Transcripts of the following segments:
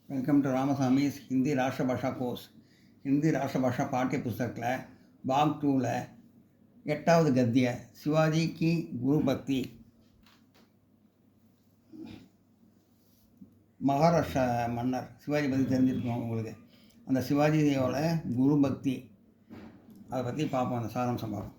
Welcome to Ramasamy's Hindi Rashtrabhasha course. Hindi Rashtrabhasha பாட்டிய புஸ்தகத்தில் பாக் 2ல் 8வது கத்திய சிவாஜி கி குரு பக்தி. மகாராஷ்டிரா மன்னர் சிவாஜி பற்றி தெரிஞ்சிருக்கோம் உங்களுக்கு. அந்த சிவாஜியோட குரு பக்தி அதை பற்றி பார்ப்போம். அந்த சாராம்சம் பார்ப்போம்.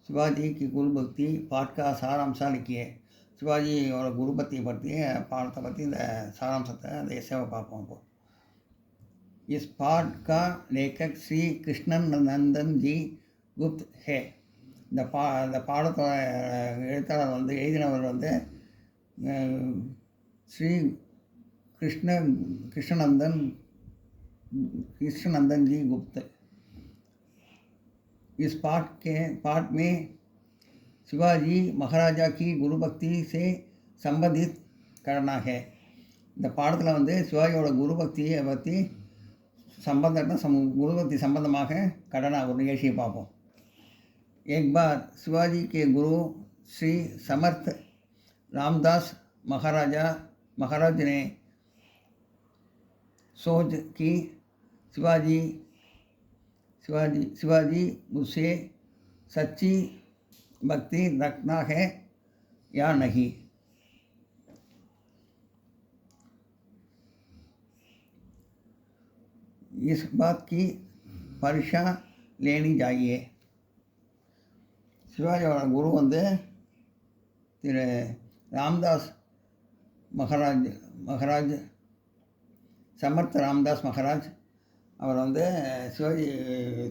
சிவாஜி கி குரு பக்தி பாட் का सारांशा लिखिए. சிவாஜியோட குரு பக்தியை பற்றி பாடத்தை பற்றி இந்த சாராம்சத்தை அந்த எஸ்ஸேவை பார்ப்போம். அப்போது इस पाठ का लेखक श्री कृष्णन नंदन जी गुप्त है. இந்த பாடத்தோட எழுத்தாளர் எழுதினவர் ஸ்ரீ कृष्णनंदन जी गुप्त. इस पाठ में शिवाजी महाराजा की गुरु भक्ति से संबंधित करना है. இந்த பாடத்தில் சிவாஜியோட குரு பக்தியை பற்றி குரு பக்தி சம்பந்தமாக கடனா ஒரு நிகழ்ச்சியை பார்ப்போம். एक बार शिवाजी के गुरु श्री समर्थ रामदास महाराज ने सोच कि शिवाजी मुझसे सच्ची भक्ति रखना है या नहीं. इस बात की परीक्षा लेनी चाहिए. சிவாஜியோட குரு திரு ராம்தாஸ் மகாராஜ் சமர்த் ராம்தாஸ் மகாராஜ் அவர் சிவாஜி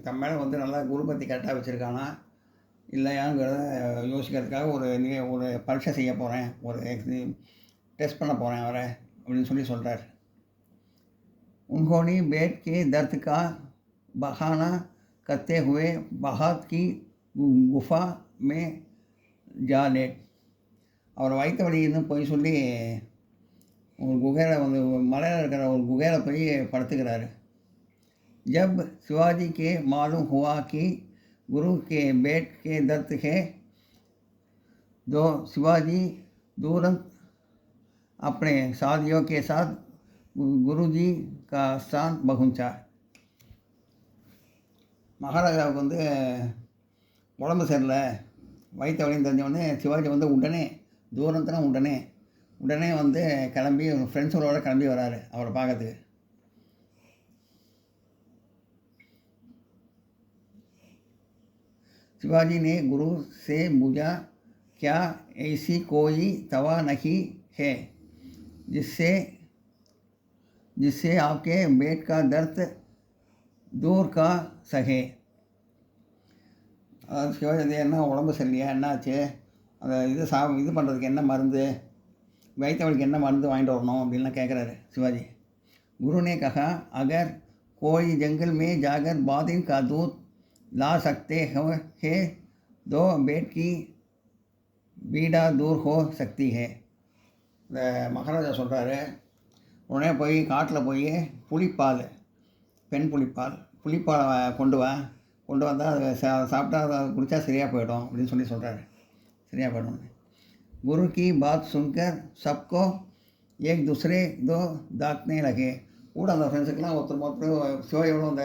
தம் மேலே நல்லா குரு பக்தி கரெக்டாக வச்சுருக்கானா இல்லையாங்கிறத யோசிக்கிறதுக்காக ஒரு பரீட்சை செய்ய போகிறேன், ஒரு டெஸ்ட் பண்ண போகிறேன் அவரை அப்படின்னு சொல்கிறார். उन्होंने बेट के दर्द का बहाना करते हुए बहात की गुफा में जा लेट. அவர் வயிற்று வலின்னு போய் சொல்லி ஒரு குகையில் மலையில் இருக்கிற ஒரு குகையில் போய் படுத்துக்கிறாரு. जब शिवाजी के मालूम हुआ कि गुरु के बेट के दर्द है तो शिवाजी तुरंत अपने साथियों के साथ गुरुजी का स्थान पहुंचा. மகாராஜாவுக்கு உடம்பு சரியில்லை, வயிற்று வலின்னு தெரிஞ்சவொடனே சிவாஜி உடனே கிளம்பி ஃப்ரெண்ட்ஸோட கிளம்பி வராரு அவரை பார்க்கறதுக்கு. शिवाजी ने गुरु से पूछा, क्या ऐसी कोई दवा नहीं है जिससे आपके पेट का दर्द दूर का सके. சிவாஜி என்ன உடம்பு சரியில்லையா, என்னாச்சு, அந்த இது பண்ணுறதுக்கு என்ன மருந்து, வயிற்று வலிக்கு என்ன மருந்து வாங்கிட்டு வரணும் அப்படின்லாம் கேட்குறாரு சிவாஜி. गुरु ने कहा, अगर कोई जंगल में जाकर बादिन का दूध ला सकते हैं तो पेट की पीड़ा दूर हो सकती है. இந்த மகாராஜா சொல்கிறாரு, உடனே போய் காட்டில் போய் புளிப்பால், பெண் புளிப்பாலை கொண்டு வந்தால் அதை சாப்பிட்டா அதை குடித்தா சரியாக போயிடும் அப்படின்னு சொல்கிறாரு. சரியாக போயிடும். गुरु की बात सुनकर सबको एक दूसरे दो दांतने लगे. கூட அந்த ஃப்ரெண்ட்ஸுக்கெல்லாம் ஒருத்தர் சிவாயோட அந்த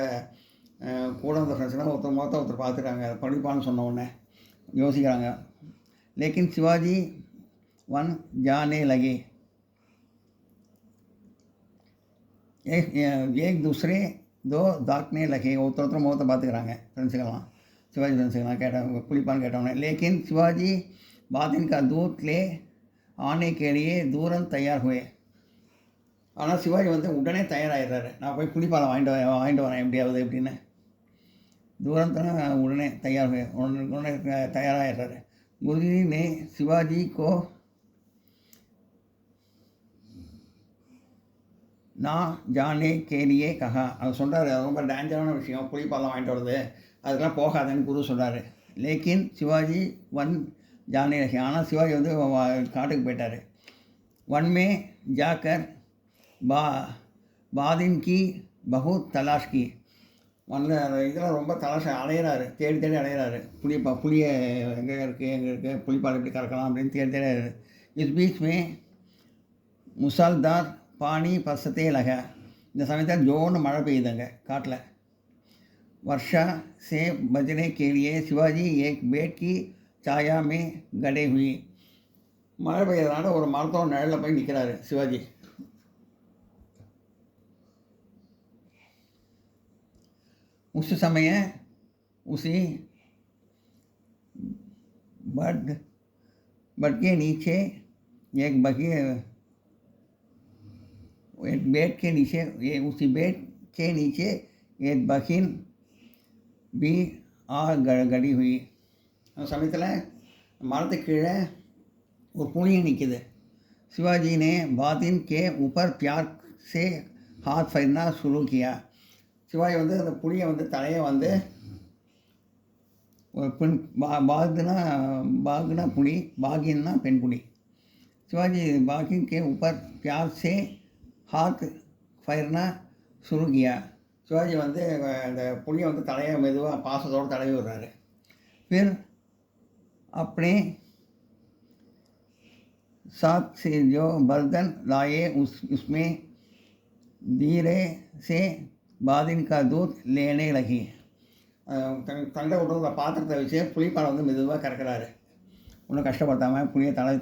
கூட அந்த ஃப்ரெண்ட்ஸ்லாம் ஒருத்தர் பார்த்துட்டாங்க. படிப்பான்னு சொன்ன உடனே யோசிக்கிறாங்க. लेकिन शिवाजी वन जाने लगे. एक दूसरे दो दांतने लगे. ஒருத்தர் முகத்தை பார்த்துக்கிறாங்க ஃப்ரெண்ட்ஸுக்கெல்லாம், சிவாஜி ஃப்ரெண்ட்ஸுக்கெல்லாம் கேட்டாங்க புளிப்பான்னு கேட்டவொடனே. लेकिन शिवाजी बादिन का दूध ले आने के लिए तुरंत तैयार हुए. ஆனால் சிவாஜி உடனே தயாராகிடுறாரு. நான் போய் புளிப்பாலை வாங்கிட்டு வரேன் எப்படியாவது எப்படின்னு. तुरंत उड़ने तैयार हुए, उन्होंने तैयार आए सर. गुरुजी ने शिवाजी को நான் ஜானே கேலியே கஹா. அவர் சொல்கிறாரு, அது ரொம்ப டேஞ்சரான விஷயம், புலிப்பாலம் வாங்கிட்டு வருது, அதுக்கெல்லாம் போகாதேன்னு குரு சொல்கிறாரு. லேக்கின் சிவாஜி ஒன் ஜானே ரஹி. ஆனால் சிவாஜி வந்து காட்டுக்கு போயிட்டார். वन में जाकर बा बादिन की बहुत तलाश की. வனில் இதெல்லாம் ரொம்ப தலாஷ் அலையிறாரு, தேடி தேடி அலையிறாரு. புளியை எங்கே இருக்குது புளிப்பால் எப்படி கறக்கலாம் அப்படின்னு தேடி தேடி அலையிறாரு. इस बीच में मुसलधार पानी बरसने लगा. இந்த சமயத்தில் ஜோன்னு மழை பெய்யுதுங்க காட்டில். वर्षा से बचने के लिए शिवाजी एक पेड़ की छाया में गड़े हुई. மழை பெய்யறதுனால ஒரு மரத்தோட நிழலில் போய் நிற்கிறாரு சிவாஜி. उस समय उसी बट के नीचे एक बेड के नीचे उसी बेड के नीचे एक बखीन भी आ गड़ी हुई. அந்த சமயத்தில் மரத்துக்கு கீழே ஒரு पुलिया निकले. शिवाजी ने बातिन के ऊपर प्यार से हाथ फेरना शुरू किया. சிவாஜி வந்து அந்த புளியை வந்து தலையை வந்து ஒரு பெண் बागना पुली बागिना பெண் पुली. शिवाजी बागिन के ऊपर प्यार से हाथ फेरना शुरू किया. சிவாஜி வந்து அந்த புளியை வந்து தலையை மெதுவாக பாசத்தோடு தடவி விடுறாரு. फिर अपने साथ से जो बर्तन लाए उसमें धीरे से बादिन का दूध लेने लगी. தண்டை விட்டு பாத்திரத்தை வச்சு புளிப்பாலை வந்து மெதுவாக கறக்கிறாரு. ஒன்றும் கஷ்டப்படுத்தாமல் புளியை தலை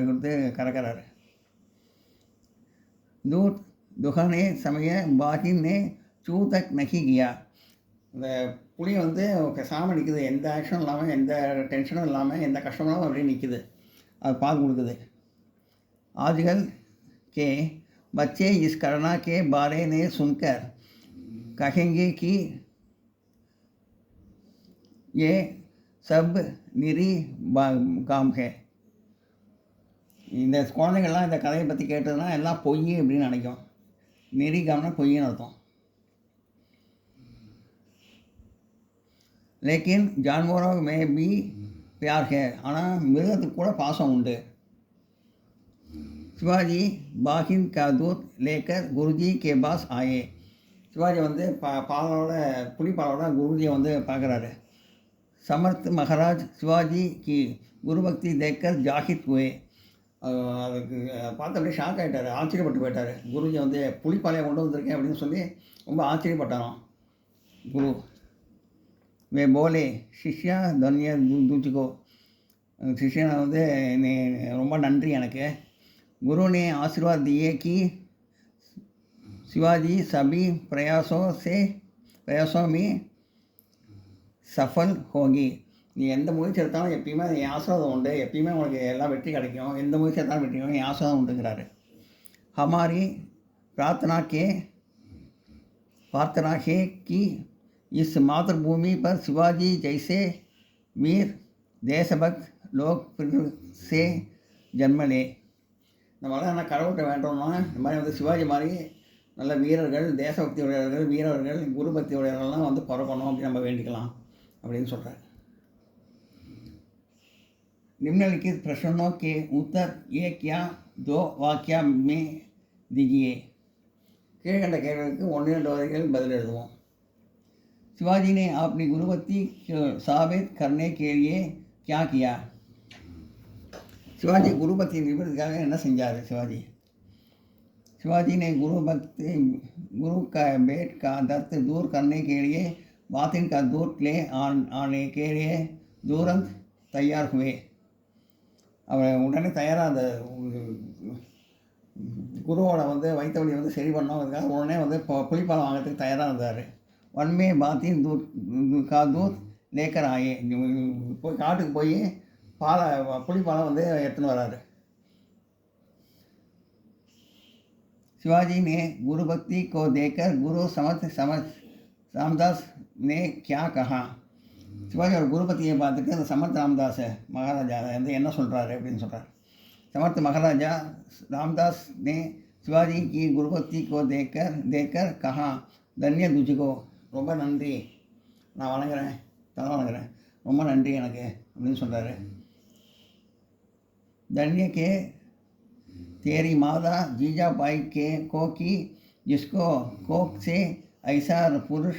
கொடுத்து கறக்கிறாரு. दूध दुहाने समय बादिन ने चू तक नहीं किया. இந்த புளி வந்து பேசாமல் நிற்குது, எந்த ஆக்ஷனும் இல்லாமல், எந்த டென்ஷனும் இல்லாமல், எந்த கஷ்டமும் இல்லாமல் அப்படியே நிற்குது. அது பால் கொடுக்குது. आजकल के बच्चे इस घटना के बारे में सुनकर कहेंगे कि ये सब निरी काम है. இந்த குழந்தைங்கள்லாம் இந்த கதையை பற்றி கேட்டதுன்னா எல்லாம் பொய் அப்படின்னு நினைக்கும். நிரி காம்னா பொய்ன்னு அர்த்தம். लेकिन जानवरों में भी प्यार है. ஆனால் மிருகத்துக்கு கூட பாசம் உண்டு. शिवाजी बागिन का दूध लेकर गुरुजी के पास आए. சிவாஜி வந்து பாலோட புலிப்பாலோட குருஜியை வந்து பார்க்குறாரு. समर्थ महाराज शिवाजी की गुरुभक्ति देखकर जाहिद हुए. அதுக்கு பார்த்து அப்படியே ஷாக் ஆகிட்டார், ஆச்சரியப்பட்டு போயிட்டார். குருஜி வந்து புலிப்பாலையை கொண்டு வந்திருக்கேன் அப்படின்னு சொல்லி ரொம்ப ஆச்சரியப்பட்டாராம் குரு. वे बोले शिष्या धन्य तुझको. शिष्यனை வந்து ரொம்ப நன்றி எனக்கு. गुरु ने आशीर्वाद दिए कि शिवाजी सभी प्रयासों में सफल होगी. நீ எந்த முயற்சி எடுத்தாலும் எப்பயுமே என் ஆசீர்வாதம் உண்டு, எப்பயுமே உனக்கு எல்லாம் வெற்றி கிடைக்கும், எந்த முயற்சி எடுத்தாலும் வெற்றி கிடைக்கும், என் ஆசீர்வாதம் உண்டுங்கிறாரு. हमारी प्रार्थना है कि इस मातृभूमि पर शिवाजी जैसे वीर देशभक्त लोग फिर से जन्म ले. நம்மளால் என்ன கடவுள்கிட்ட வேண்டோம்னா இந்த மாதிரி வந்து சிவாஜி மாதிரி நல்ல வீரர்கள், தேசபக்தி உடையவர்கள், வீரர்கள், குருபக்தி உடையவர்கள்லாம் வந்து பிறக்கணும் அப்படின்னு நம்ம வேண்டிக்கலாம் அப்படின்னு சொல்கிறார். निम्नलिखित प्रश्नों के उत्तर एक या दो वाक्य में दीजिए. கீழ்கண்ட கேள்விகளுக்கு 1-2 வரிகள் பதில் எழுதுவோம். शिवाजी ने अपनी गुरुभक्ति साबित करने के लिए क्या किया. சிவாஜி குருபக்தி நிபுணத்துக்காக என்ன செஞ்சார் शिवाजी ने गुरु का बेट का दर्द दूर करने के लिए बातिन का दूध ले आने के लिए तुरंत तैयार हुए. அவர் உடனே தயாராக அந்த குருவோட வந்து வைத்த வழி வந்து சரி பண்ணோங்கிறதுக்காக உடனே வந்து புலிப்பாலம் வாங்கிறதுக்கு தயாராக இருந்தார். வன்மே பாத்தின் दूध लेकर आए. போய் காட்டுக்கு போய் புலிப்பாலம் வந்து எடுத்துன்னு வராரு. शिवाजी ने गुरुभक्ति को देखकर गुरु समर्थ रामदास ने क्या कहा. சிவாஜி ஒரு குருபக்தியை பார்த்துட்டு அந்த சமர்த் ராமதாஸ் மகாராஜா வந்து என்ன சொல்கிறாரு அப்படின்னு சொல்கிறார். समर्थ महाराजा रामदास ने சிவாஜி கி குருபக்தி கோ தேக்கர் தேக்கர் கஹா தன்ய துஜிகோ, ரொம்ப நன்றி, நான் வணங்குறேன், தலை வணங்குறேன், ரொம்ப நன்றி எனக்கு அப்படின்னு சொல்கிறாரு. धन्य के तेरी माता जीजाबाई के को की जिसको कोख से ऐसा पुरुष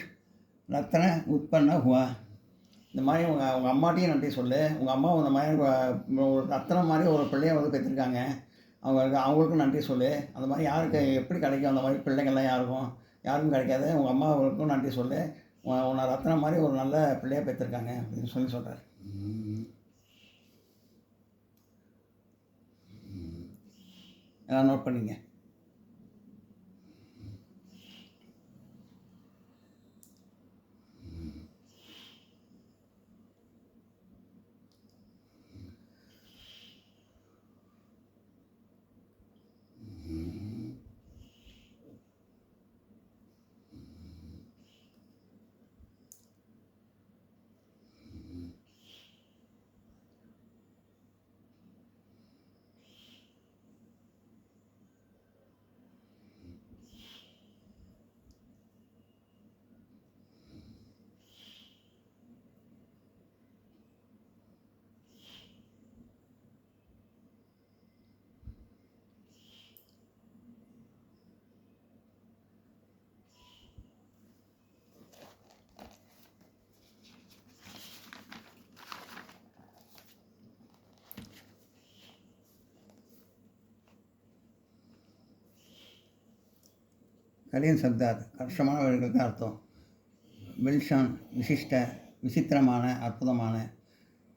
रत्न उत्पन्न हुआ. இந்த மாதிரி உங்கள் அம்மாட்டையும் நன்றி சொல்லு, உங்கள் அம்மா இந்த மாதிரி ஒரு ரத்தனம் மாதிரி ஒரு பிள்ளையை வந்து பெற்றிருக்காங்க, அவங்களுக்கும் நன்றி சொல்லு. அந்த மாதிரி யாருக்கு எப்படி கிடைக்கும் அந்த மாதிரி பிள்ளைங்கள்லாம் யாருக்கும் கிடைக்காது. உங்கள் அம்மாவுக்கும் நன்றி சொல்லு, உன்னை ரத்தனம் மாதிரி ஒரு நல்ல பிள்ளையை பெற்றிருக்காங்க அப்படின்னு சொல்கிறார். எல்லாம் நோட் பண்ணிங்க. கலியன் சப்தார் கஷ்டமான வழிகளுக்கு அர்த்தம். வில்ஷான் விசிஷ்ட, விசித்திரமான, அற்புதமான.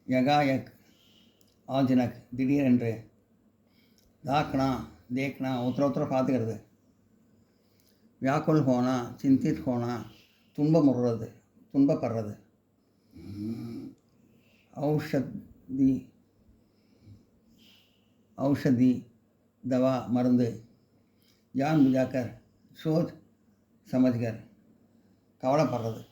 யகாயக் ஆஜ்னக், திடீரென்று. தாக்னா தேக்னா, ஒருத்தர பார்த்துக்கிறது. வியாக்குல் ஹோனா சிந்தித் ஹோனா, துன்பமுறுறது, துன்பப்படுறது. ஔஷதி தவா, மருந்து. ஜான் புஜாக்கர், சோச் சமஜ்கர், கவலைப்படுறது.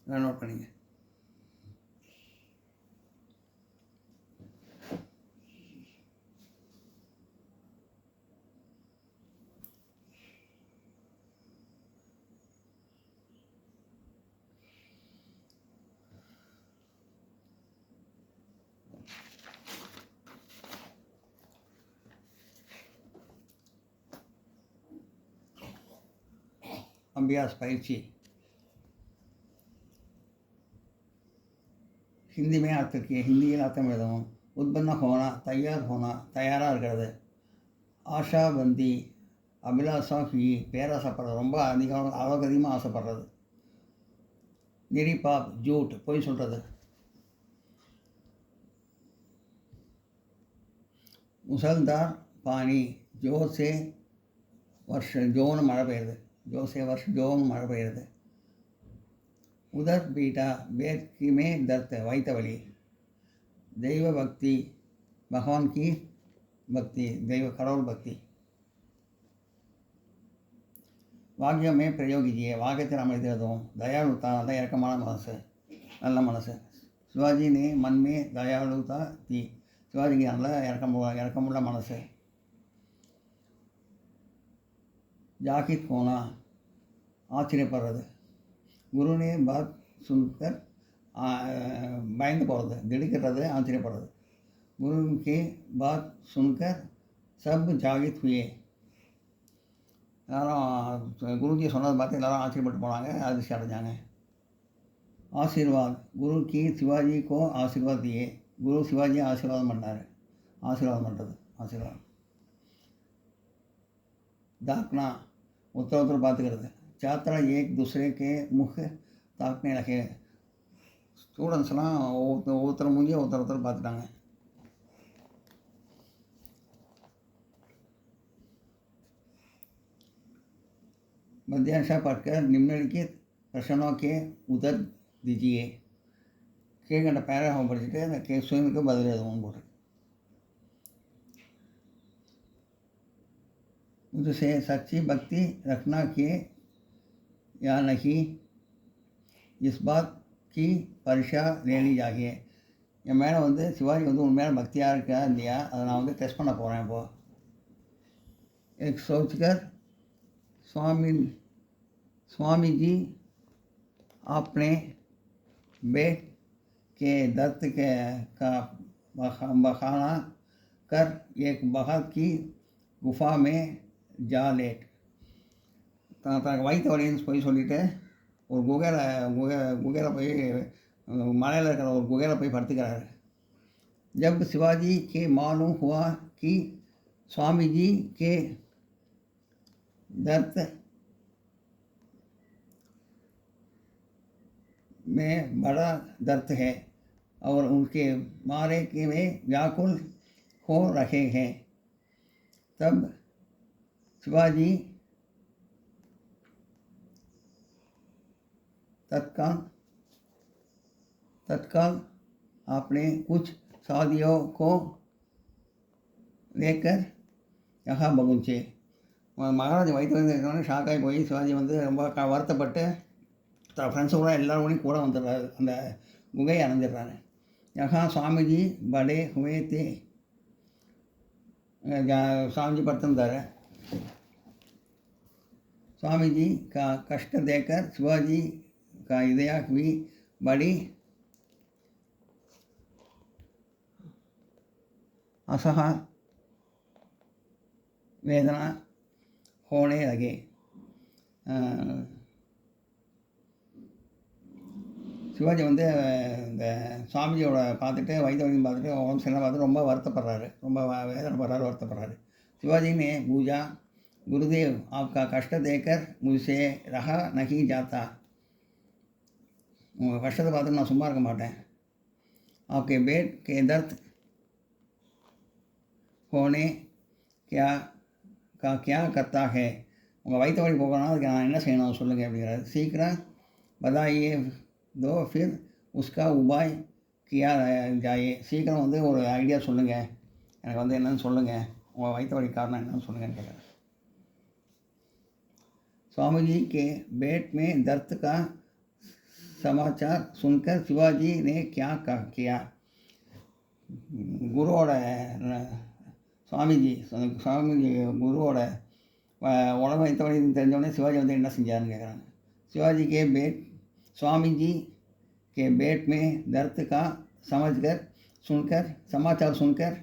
நோட் பண்ணிங்க. अभ्यास परीक्षी हिंदी में अर्थ किए, हिंदी अर्थम எழுதவும். உற்பன்ன ஹோனா, தயார் ஹோனா, தயாராக இருக்கிறது. ஆஷாபந்தி, அபிலாஷா ஹி, பேராசைப்படுறது, ரொம்ப அளவுக்கு அதிகமாக ஆசைப்படுறது. நிரிபாப், ஜூட், பொய் சொல்கிறது. முசல்தார் பானி, ஜோசே வருஷ ஜோன்னு மழை பெய்யுது, ஜோசே வருஷ ஜோன்னு மழை பெய்யுது. உதர் பீட்டா, பேத்கிமே தர்த், வைத்த வலி. தெய்வ பக்தி, பகவான் கி பக்தி, தெய்வ கடவுள் பக்தி. வாக்கியமே பிரயோகிஜியே, வாக்கியத்தில் அமைதியதும். தயாளுத்தா, நல்ல இறக்கமான மனசு, நல்ல மனசு. சிவாஜி நே மன்மே தயாளுதா தி, சிவாஜிக்கு நல்ல இறக்கமுள்ள மனசு. ஜாகித் போனா, ஆச்சரியப்படுறது. குருனே பாத் சுன்கர், பயந்து போகிறது, திடுக்கிறது, ஆச்சரியப்படுறது. குருக்கே பாத் சுன்கர் சப் ஜாகித் ஹுயே, எல்லாரும் குருஜி சொன்னதை பார்த்து எல்லாரும் ஆச்சரியப்பட்டு போனாங்க, அதிர்ச்சி அடைஞ்சாங்க. ஆசீர்வாத், குரு கி சிவாஜி கோ ஆசீர்வாத் தியே, குரு சிவாஜியை ஆசீர்வாதம் பண்ணார், ஆசீர்வாதம் பண்ணுறது, ஆசீர்வாதம். தாக்னா, ஒருத்தர் பார்த்துக்கிறது. छात्रा एक दूसरे के मुख ताकने लगे, ஸ்டூடெண்ட்ஸ்லாம் ஒவ்வொருத்தர் மூஞ்சியை ஒருத்தர் பார்த்துட்டாங்க. मध्यांशा पढ़कर निम्नलिखित प्रश्नों के उत्तर दीजिए. கீழ்கண்ட பேராகிராஃப் படிச்சுட்டு அந்த கேள்விக்கு பதில் எழுதுவோம் போட்டு. मुझसे सच्ची भक्ति रखना के या नहीं, इस बात की परीक्षा लेनी चाहिए. என் மேலே வந்து சிவாஜி வந்து உன் மேலே பக்தியாக இருக்கா இல்லையா அதை நான் வந்து டெஸ்ட் பண்ண போகிறேன் இப்போது. एक सोचकर स्वामी जी अपने बेट के दर्द का बखाना कर एक बहात की गुफा में जा लेट. தனக்கு வயிற்று வலின்னு போய் சொல்லிவிட்டு ஒரு குகையில் போய் மலையில் இருக்கிற ஒரு குகையில் போய் படுத்துக்கிறாரு. जब शिवाजी के मालूम हुआ कि स्वामी जी के दर्द में बड़ा दर्द है और उनके मारे के में व्याकुल हो रहे हैं, तब शिवाजी तत्काल आपने कुछ साथियों को लेकर यहाँ பகுஞ்சே. மகாராஜ் வயிற்று வந்து இருக்கோன்னே ஷாக்காகி போய் சிவாஜி வந்து ரொம்ப வருத்தப்பட்டு ஃப்ரெண்ட்ஸு கூட எல்லோரும் கூட வந்துடுறாரு. அந்த குகையை அடைஞ்சிடுறாரு. யஹா சுவாமிஜி படே ஹுவே தே. स्वामी जी पढ़ते स्वामी जी का कष्ट देकर शिवाजी का हृदय भी बड़ी असहा वेदना होने लगे. சிவாஜி வந்து இந்த சுவாமிஜியோட பார்த்துட்டு வைத்தியம் பார்த்துட்டு உடம்பு சரியில்லை பார்த்துட்டு ரொம்ப வருத்தப்படுறாரு, ரொம்ப வேதனைப்படுறாரு, வருத்தப்படுறாரு. சிவாஜி ने पूछा, गुरुदेव आपका कष्ट देकर मुझसे रहा नहीं जाता. உங்கள் கஷ்டத்தை பார்த்துட்டு நான் சும்மா இருக்க மாட்டேன். आपके पेट के दर्द होने क्या करता है. உங்கள் வயிற்று வலி போகணும்னா அதுக்கு நான் என்ன செய்யணும் சொல்லுங்கள் அப்படிங்கிறாரு. சீக்கிரம் बताइए दो फिर उसका उपाय किया जाए. சீக்கிரம் வந்து ஒரு ஐடியா சொல்லுங்கள், எனக்கு வந்து என்னன்னு சொல்லுங்கள், உங்கள் வயிற்று வலி காரணம் என்னன்னு சொல்லுங்கன்னு கேட்குறாரு. स्वामी जी के पेट में दर्द का समाचार सुनकर शिवाजी ने क्या किया. குருவோட சுவாமிஜி குருவோட உடம்பு வயிற்று வலி தெரிஞ்சவொடனே சிவாஜி வந்து என்ன செஞ்சாருன்னு கேட்குறாங்க. शिवाजी के पेट स्वामी जी के पेट में दर्द का समाचार सुनकर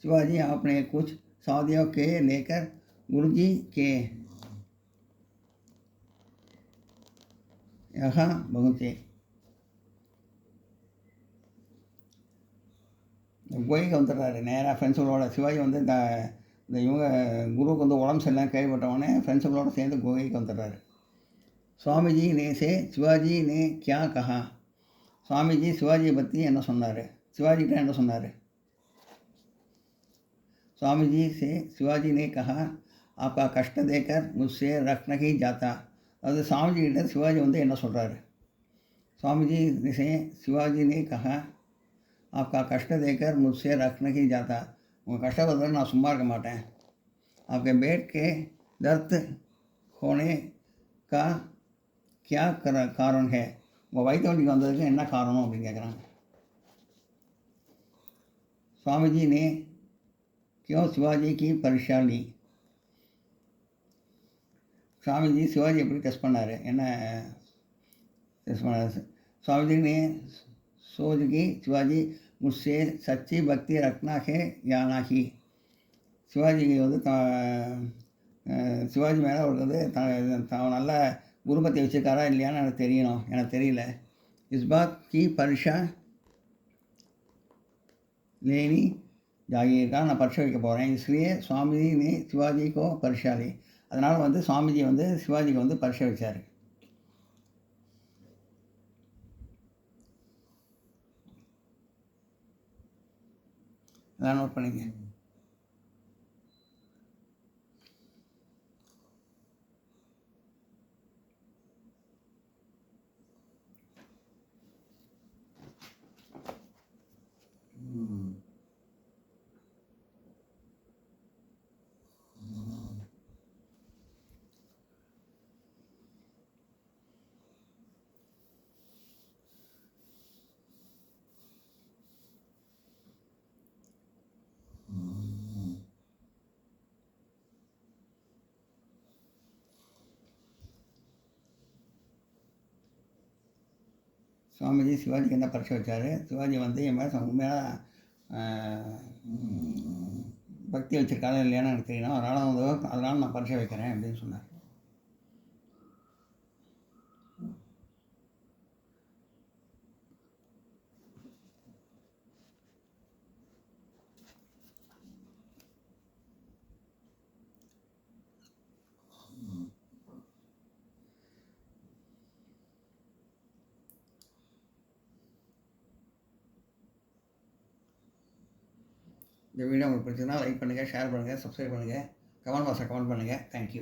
शिवाजी अपने कुछ साथियों के लेकर गुरुजी के यहाँ पहुँचे. கோயிலுக்கு வந்துடுறாரு நேராக ஃப்ரெண்ட்ஸுகளோட. சிவாஜி வந்து இந்த இவங்க குருவுக்கு வந்து உடம்பு சரியில்லாம் கேள்விப்பட்டவொடனே ஃப்ரெண்ட்ஸுகளோடு சேர்ந்து கோயிலுக்கு வந்துடுறாரு. சுவாமிஜி ने से शिवाजी ने क्या कहा. சுவாமிஜி சிவாஜியை பற்றி என்ன சொன்னார், சிவாஜிகிட்ட என்ன சொன்னார். स्वामी जी से शिवाजी ने कहा, आपका कष्ट देकर मुझसे रख नहीं जाता. अरे स्वामी जी ने शिवाजी வந்து என்ன சொல்கிறாரு. स्वामी जी से शिवाजी ने कहा, आपका कष्ट देकर मुझसे रख नहीं जाता. உங்கள் கஷ்டப்படுறத நான் சும்மா இருக்க மாட்டேன். आपके पेट के दर्द होने का क्या कारण है. உங்கள் வயிற்று வலிக்கு வந்ததுக்கு என்ன காரணம் அப்படின்னு கேட்குறாங்க. स्वामी जी ने क्यों शिवाजी की परीक्षा ली. स्वामी जी शिवाजी எப்படி டெஸ்ட் பண்ணார், என்ன டெஸ்ட் பண்ணார். स्वामी जी ने सोच की शिवाजी मुझसे सच्ची भक्ति रखना है या नहीं. சிவாஜிக்கு வந்து சிவாஜி மேலே அவருக்கு வந்து நல்ல குருபத்தை வச்சுருக்காரா இல்லையான்னு எனக்கு தெரியணும், எனக்கு தெரியல. इस बात की परीक्षा लेनी ஜாகியிருக்கா, நான் பரீட்சை வைக்க போகிறேன். इसलिए स्वामी ने शिवाजी को परीक्षा ली. அதனால் வந்து சுவாமிஜி வந்து சிவாஜிக்கு வந்து பரீட்சை வச்சார். அதான் நோட் பண்ணிங்க. சுவாமிஜி சிவாஜிக்கு என்ன பரிசு வச்சார், சிவாஜி வந்து என் மேலே உண்மையாக பக்தி வச்சுருக்காரா இல்லையான்னு எனக்கு தெரியணும், அதனால் நான் பரிசை வைக்கிறேன் அப்படின்னு சொன்னார். இந்த வீடியோ உங்களுக்கு பிடிச்சதுன்னா லைக் பண்ணுங்கள், ஷேர் பண்ணுங்கள், சப்ஸ்கிரைப் பண்ணுங்கள், கமெண்ட் பாக்ஸில் கமெண்ட் பண்ணுங்கள். தேங்க்யூ.